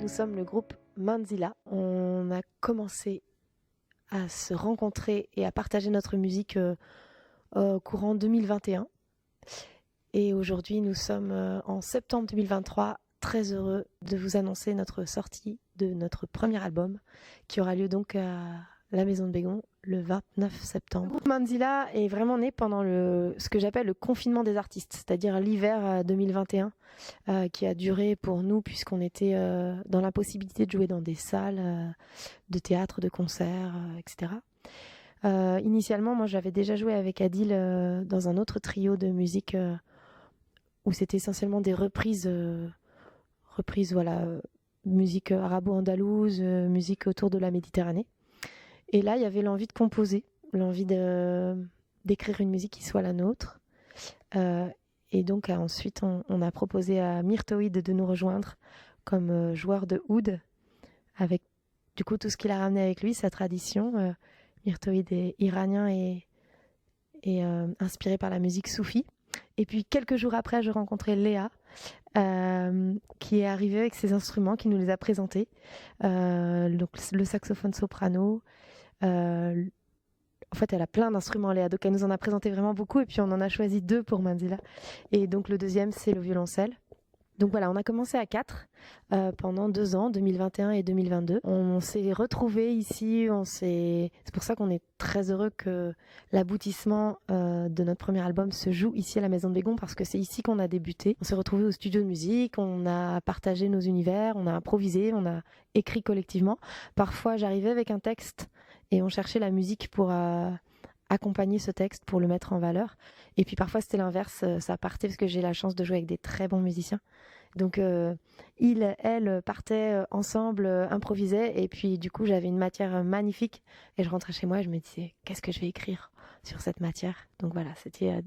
Nous sommes le groupe Manzila. On a commencé à se rencontrer et à partager notre musique courant 2021. Et aujourd'hui, nous sommes en septembre 2023, très heureux de vous annoncer notre sortie de notre premier album qui aura lieu donc à la Maison de Bégon le 29 septembre. Le groupe Manzila est vraiment né pendant ce que j'appelle le confinement des artistes, c'est-à-dire l'hiver 2021 qui a duré pour nous puisqu'on était dans l'impossibilité de jouer dans des salles de théâtre, de concerts, etc. Initialement, moi j'avais déjà joué avec Adil dans un autre trio de musique où c'était essentiellement des reprises, musique arabo-andalouse, musique autour de la Méditerranée. Et là, il y avait l'envie de composer, l'envie d'écrire une musique qui soit la nôtre. Et donc ensuite, on a proposé à Myrtoïd de nous rejoindre comme joueur de oud, avec du coup tout ce qu'il a ramené avec lui, sa tradition. Myrtoïd est iranien et inspiré par la musique soufie. Et puis quelques jours après, je rencontrais Léa, qui est arrivée avec ses instruments, qui nous les a présentés. Donc le saxophone soprano. En fait, elle a plein d'instruments, Léa, donc elle nous en a présenté vraiment beaucoup, et puis on en a choisi 2 pour Manzila. Et donc le deuxième, c'est le violoncelle. Donc voilà, on a commencé à 4 pendant 2 ans, 2021 et 2022. On s'est retrouvés ici, c'est pour ça qu'on est très heureux que l'aboutissement de notre premier album se joue ici à la Maison de Bégon, parce que c'est ici qu'on a débuté. On s'est retrouvés au studio de musique, on a partagé nos univers, on a improvisé, on a écrit collectivement. Parfois, j'arrivais avec un texte et on cherchait la musique pour accompagner ce texte, pour le mettre en valeur. Et puis parfois c'était l'inverse, ça partait parce que j'ai la chance de jouer avec des très bons musiciens. Donc elles partaient ensemble, improvisaient, et puis du coup j'avais une matière magnifique et je rentrais chez moi et je me disais qu'est-ce que je vais écrire sur cette matière. Donc voilà, c'était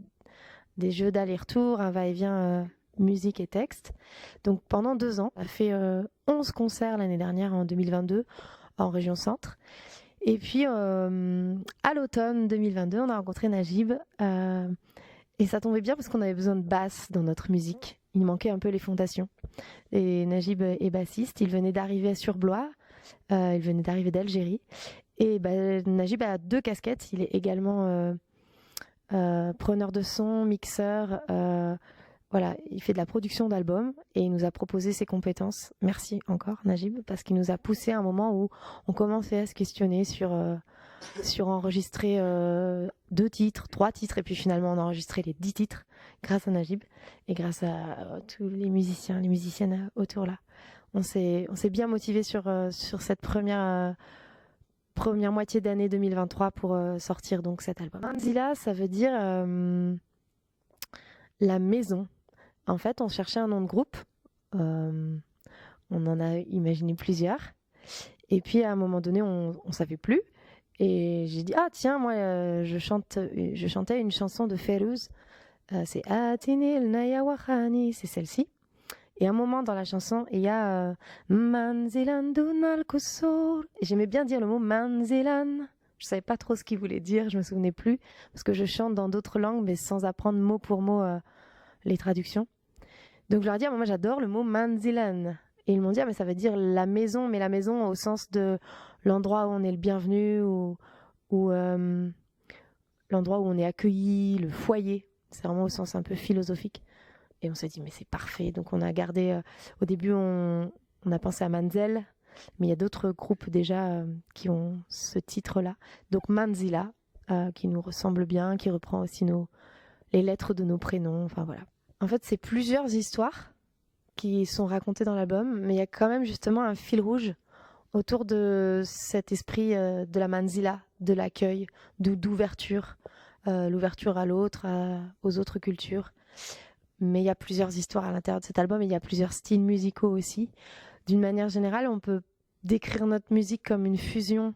des jeux d'aller-retour, un va-et-vient musique et texte. Donc pendant 2 ans, on a fait 11 concerts l'année dernière en 2022 en région centre. Et puis, à l'automne 2022, on a rencontré Najib. Et ça tombait bien parce qu'on avait besoin de basse dans notre musique. Il manquait un peu les fondations. Et Najib est bassiste. Il venait d'arriver sur Blois. Il venait d'arriver d'Algérie. Et Najib a 2 casquettes. Il est également preneur de son, mixeur. Voilà, il fait de la production d'albums et il nous a proposé ses compétences. Merci encore Najib, parce qu'il nous a poussé à un moment où on commençait à se questionner sur enregistrer 2 titres, 3 titres, et puis finalement on a enregistré les 10 titres grâce à Najib et grâce à tous les musiciens, les musiciennes autour là. On s'est bien motivé sur cette première moitié d'année 2023 pour sortir donc cet album. Manzila, ça veut dire la maison. En fait, on cherchait un nom de groupe. On en a imaginé plusieurs. Et puis, à un moment donné, on savait plus. Et j'ai dit, ah tiens, moi, je chantais une chanson de Férouz. C'est Atinil Nayawahani, c'est celle-ci. Et à un moment dans la chanson, il y a Manzilan Dunal Kusur. Et j'aimais bien dire le mot Manzilan. Je savais pas trop ce qu'il voulait dire, je me souvenais plus. Parce que je chante dans d'autres langues, mais sans apprendre mot pour mot les traductions. Donc je leur ai dit, moi j'adore le mot Manzilan. Et ils m'ont dit, mais ça veut dire la maison, mais la maison au sens de l'endroit où on est le bienvenu, ou l'endroit où on est accueilli, le foyer. C'est vraiment au sens un peu philosophique. Et on s'est dit, mais c'est parfait. Donc on a gardé, au début on a pensé à Manzel, mais il y a d'autres groupes déjà qui ont ce titre-là. Donc Manzila, qui nous ressemble bien, qui reprend aussi les lettres de nos prénoms, enfin voilà. En fait, c'est plusieurs histoires qui sont racontées dans l'album, mais il y a quand même justement un fil rouge autour de cet esprit de la manzila, de l'accueil, d'ouverture, l'ouverture à l'autre, aux autres cultures. mais il y a plusieurs histoires à l'intérieur de cet album et il y a plusieurs styles musicaux aussi. D'une manière générale, on peut décrire notre musique comme une fusion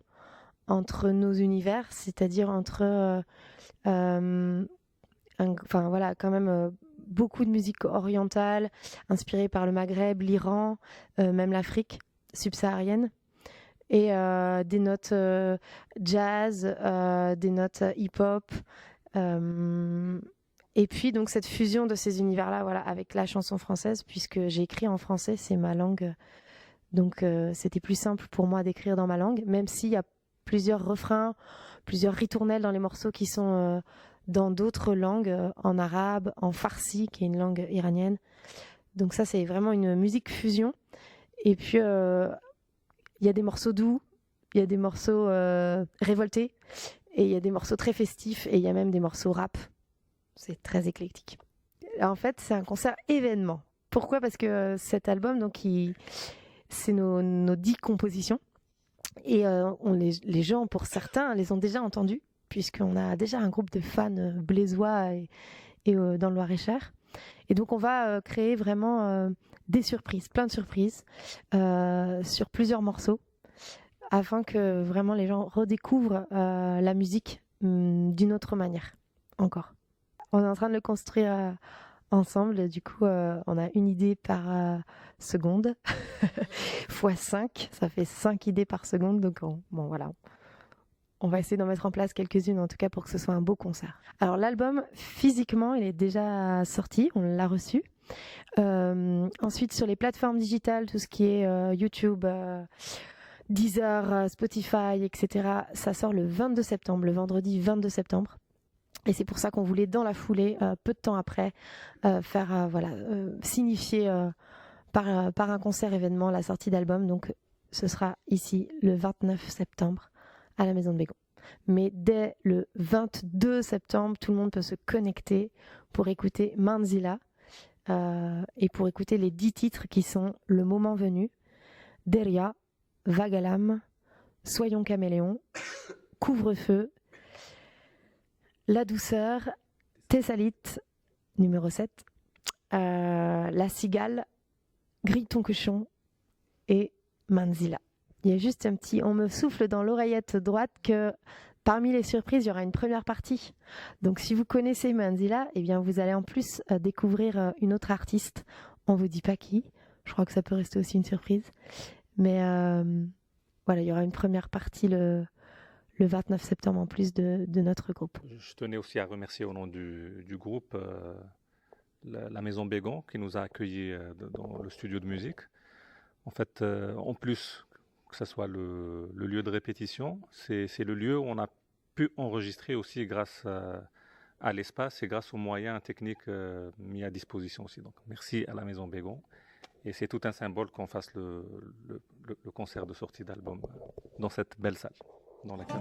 entre nos univers, c'est-à-dire entre enfin voilà, quand même beaucoup de musique orientale, inspirée par le Maghreb, l'Iran, même l'Afrique subsaharienne, et des notes jazz, des notes hip-hop. Et puis donc cette fusion de ces univers-là, voilà, avec la chanson française, puisque j'ai écrit en français, c'est ma langue, donc c'était plus simple pour moi d'écrire dans ma langue, même s'il y a plusieurs refrains, plusieurs ritournelles dans les morceaux qui sont dans d'autres langues, en arabe, en farsi, qui est une langue iranienne. Donc ça, c'est vraiment une musique fusion. Et puis, il y a des morceaux doux, il y a des morceaux révoltés, et il y a des morceaux très festifs, et il y a même des morceaux rap. C'est très éclectique. En fait, c'est un concert événement. Pourquoi ? Parce que cet album, donc, c'est nos 10 compositions. Et les gens, pour certains, les ont déjà entendus, puisqu'on a déjà un groupe de fans blésois et dans le Loir-et-Cher. Et donc, on va créer vraiment des surprises, plein de surprises, sur plusieurs morceaux, afin que vraiment les gens redécouvrent la musique d'une autre manière, encore. On est en train de le construire ensemble. Du coup, on a une idée par seconde, fois 5, ça fait 5 idées par seconde. Donc, bon, voilà. On va essayer d'en mettre en place quelques-unes, en tout cas, pour que ce soit un beau concert. Alors, l'album, physiquement, il est déjà sorti, on l'a reçu. Ensuite, sur les plateformes digitales, tout ce qui est YouTube, Deezer, Spotify, etc., ça sort le 22 septembre, le vendredi 22 septembre. Et c'est pour ça qu'on voulait, dans la foulée, peu de temps après, faire signifier par un concert événement la sortie d'album. Donc, ce sera ici le 29 septembre à la Maison de Bégon. Mais dès le 22 septembre, tout le monde peut se connecter pour écouter Manzila et pour écouter les 10 titres qui sont Le Moment Venu, Deria, Vagalam, Soyons Caméléons, Couvre-feu, La Douceur, Thessalite, numéro 7, La Cigale, Grille ton cochon et Manzila. Il y a juste un petit... On me souffle dans l'oreillette droite que parmi les surprises, il y aura une première partie. Donc si vous connaissez Manzila, eh bien, vous allez en plus découvrir une autre artiste. On ne vous dit pas qui. Je crois que ça peut rester aussi une surprise. Mais voilà, il y aura une première partie le 29 septembre en plus de notre groupe. Je tenais aussi à remercier au nom du groupe la Maison Bégon qui nous a accueillis dans le studio de musique. En fait, en plus que ce soit le lieu de répétition, c'est le lieu où on a pu enregistrer aussi grâce à l'espace et grâce aux moyens techniques mis à disposition aussi. Donc merci à la Maison Bégon. Et c'est tout un symbole qu'on fasse le concert de sortie d'album dans cette belle salle dans laquelle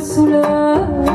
sous le